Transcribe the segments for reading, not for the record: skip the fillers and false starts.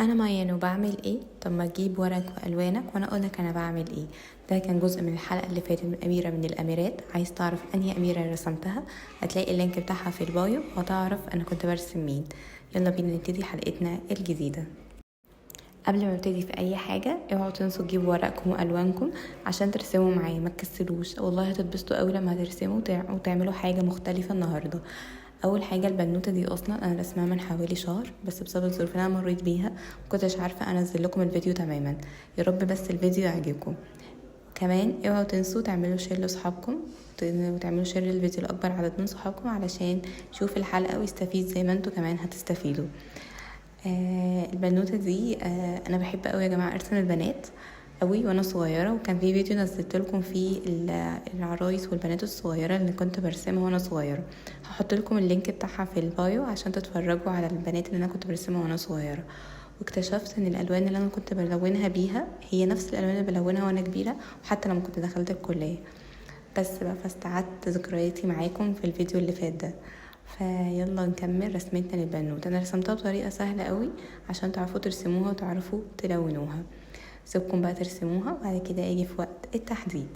انا ميان وبعمل ايه؟ طب ما تجيب ورق والوانك وانا اقولك انا بعمل ايه. ده كان جزء من الحلقه اللي فاتت من اميره من الاميرات. عايز تعرف انهي اميره رسمتها؟ هتلاقي اللينك بتاعها في البايو وتعرف انا كنت برسم مين. يلا بينا نبتدي حلقتنا الجديده. قبل ما نبتدي في اي حاجه اوعوا تنسوا تجيبوا ورقكم والوانكم عشان ترسموا معايا، ما تكسلوش، والله هتتبسطوا قوي لما هترسموا وتعملوا حاجه مختلفه النهارده. اول حاجه البنوته دي اصلا انا رسمها من حوالي شهر، بس بسبب الظروف اللي انا مريت بيها مكنتش عارفه انزل لكم الفيديو تماما. يا رب بس الفيديو يعجبكم. كمان اوعوا تنسوا تعملوا شير لاصحابكم وتعملوا شير للفيديو لاكبر عدد من صحابكم علشان يشوف الحلقه ويستفيد زي ما انتوا كمان هتستفيدوا. البنوته دي انا بحب قوي يا جماعه ارسم البنات قوي وانا صغيره، وكان في فيديو نزلت لكم فيه العرايس والبنات الصغيره اللي كنت برسمها وانا صغيره. هحط لكم اللينك بتاعها في البايو عشان تتفرجوا على البنات اللي انا كنت برسمها وانا صغيره. واكتشفت ان الالوان اللي انا كنت بلونها بيها هي نفس الالوان اللي بلونها وانا كبيره، وحتى لما كنت دخلت الكليه. بس بقى فاستعدت ذكرياتي معاكم في الفيديو اللي فات ده. فيلا نكمل رسمتنا للبنوت. انا رسمتها بطريقه سهله قوي عشان تعرفوا ترسموها وتعرفوا تلونوها. سيبكم بقى ترسموها وبعد كده اجي في وقت التحديد.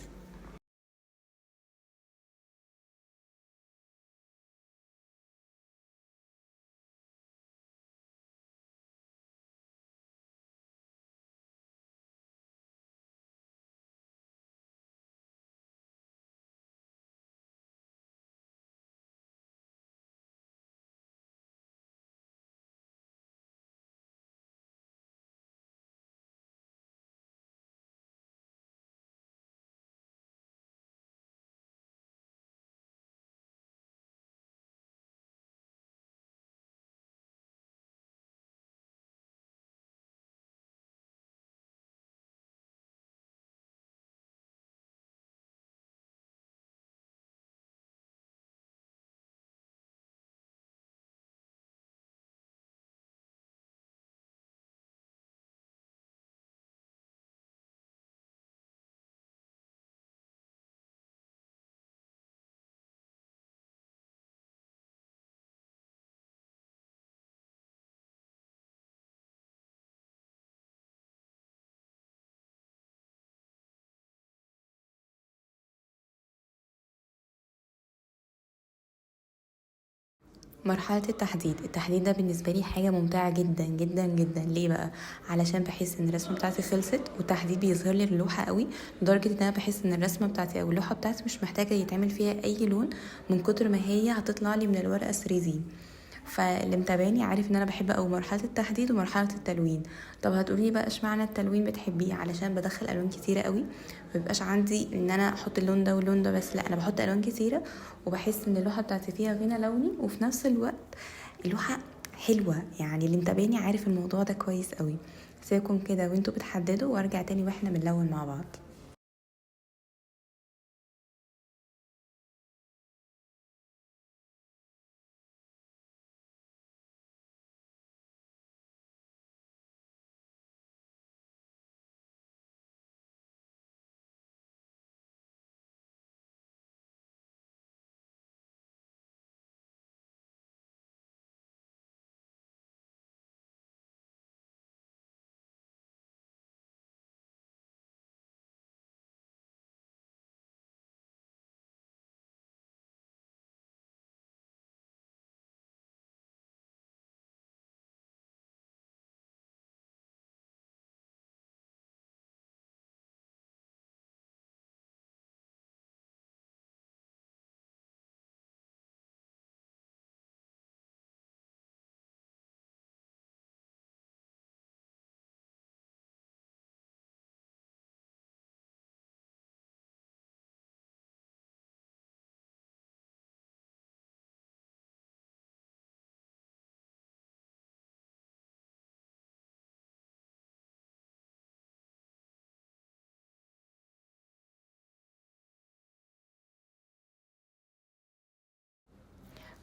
مرحلة التحديد ده بالنسبة لي حاجة ممتعة جدا جدا جدا. ليه بقى؟ علشان بحس ان الرسمة بتاعتي خلصت والتحديد بيظهر لي اللوحة قوي، لدرجة ان انا بحس ان الرسمة بتاعتي او اللوحة بتاعتي مش محتاجة يتعمل فيها اي لون من كتر ما هي هتطلع لي من الورقة 3D. فاللي متابعني عارف ان انا بحب قوي مرحله التحديد ومرحله التلوين. طب هتقولي بقى اشمعنى التلوين بتحبيه؟ علشان بدخل الوان كتيره قوي، مبيبقاش عندي ان انا احط اللون ده واللون ده بس، لا انا بحط الوان كتيره وبحس ان اللوحه بتاعتي فيها غنى لوني، وفي نفس الوقت اللوحه حلوه. يعني اللي متابعني عارف الموضوع ده كويس قوي. سيبكم كده وانتوا بتحددوا وارجع تاني واحنا بنلون مع بعض.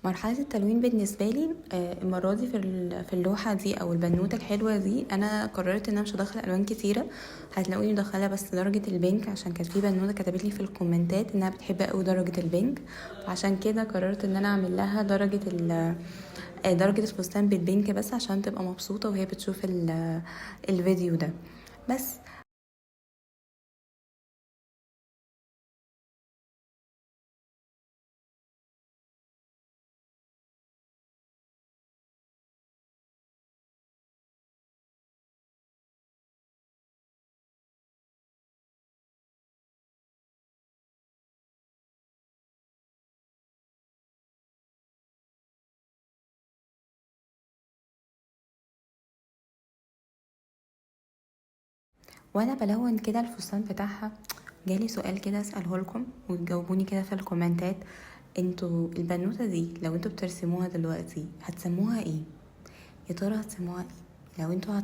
مرحلة التلوين بالنسبة لي المرة دي في اللوحة دي او البنوتة الحلوة دي انا قررت ان انا مش هدخل الوان كتيرة. هتلاقوني مدخلة بس درجة البينك عشان كانت في بنوتة كتبت لي في الكومنتات انها بتحب قوي درجة البينك، وعشان كده قررت ان انا اعمل لها درجة درجة الفستان بالبينك بس عشان تبقى مبسوطة وهي بتشوف الفيديو ده بس. وانا بلون كده الفستان بتاعها جالي سؤال كده اساله لكم وتجاوبوني كده في الكومنتات. انتوا البنوتة دي لو انتوا بترسموها دلوقتي هتسموها ايه؟ يا ترى هتسموها ايه؟ لو انتوا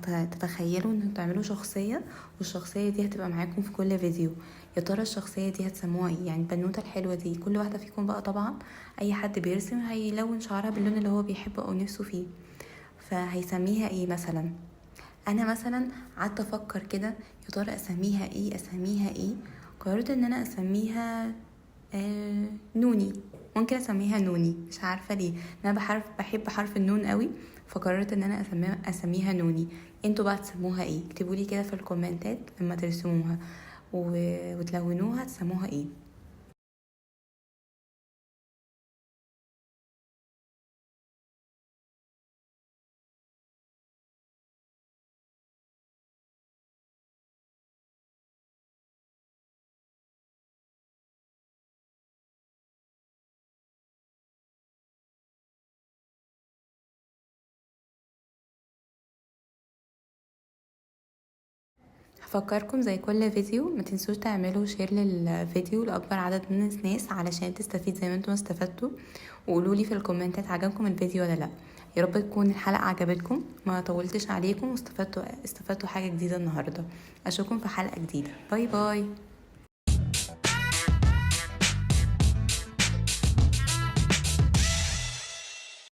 هتتخيلوا ان تعملوا شخصية والشخصية دي هتبقى معاكم في كل فيديو، يا ترى الشخصية دي هتسموها ايه؟ يعني البنوتة الحلوة دي كل واحدة فيكم بقى طبعا اي حد بيرسم هيلون شعرها باللون اللي هو بيحبه او نفسه فيه، فهيسميها ايه مثلا؟ انا مثلا قعدت افكر كده يا ترى اسميها ايه اسميها ايه. قررت ان انا اسميها نوني. ممكن اسميها نوني، مش عارفه ليه، انا بحب حرف النون قوي، فقررت ان انا اسميها نوني. انتوا بقى تسموها ايه؟ اكتبوا لي كده في الكومنتات لما ترسموها وتلونوها تسموها ايه. هفكركم زي كل فيديو ما تنسوش تعملوا شير للفيديو لاكبر عدد من الناس علشان تستفيد زي ما انتم استفدتوا، وقولوا لي في الكومنتات عجبكم الفيديو ولا لا. يا رب تكون الحلقه عجبتكم ما طولتش عليكم واستفدتوا حاجه جديده النهارده. اشوفكم في حلقه جديده. باي باي.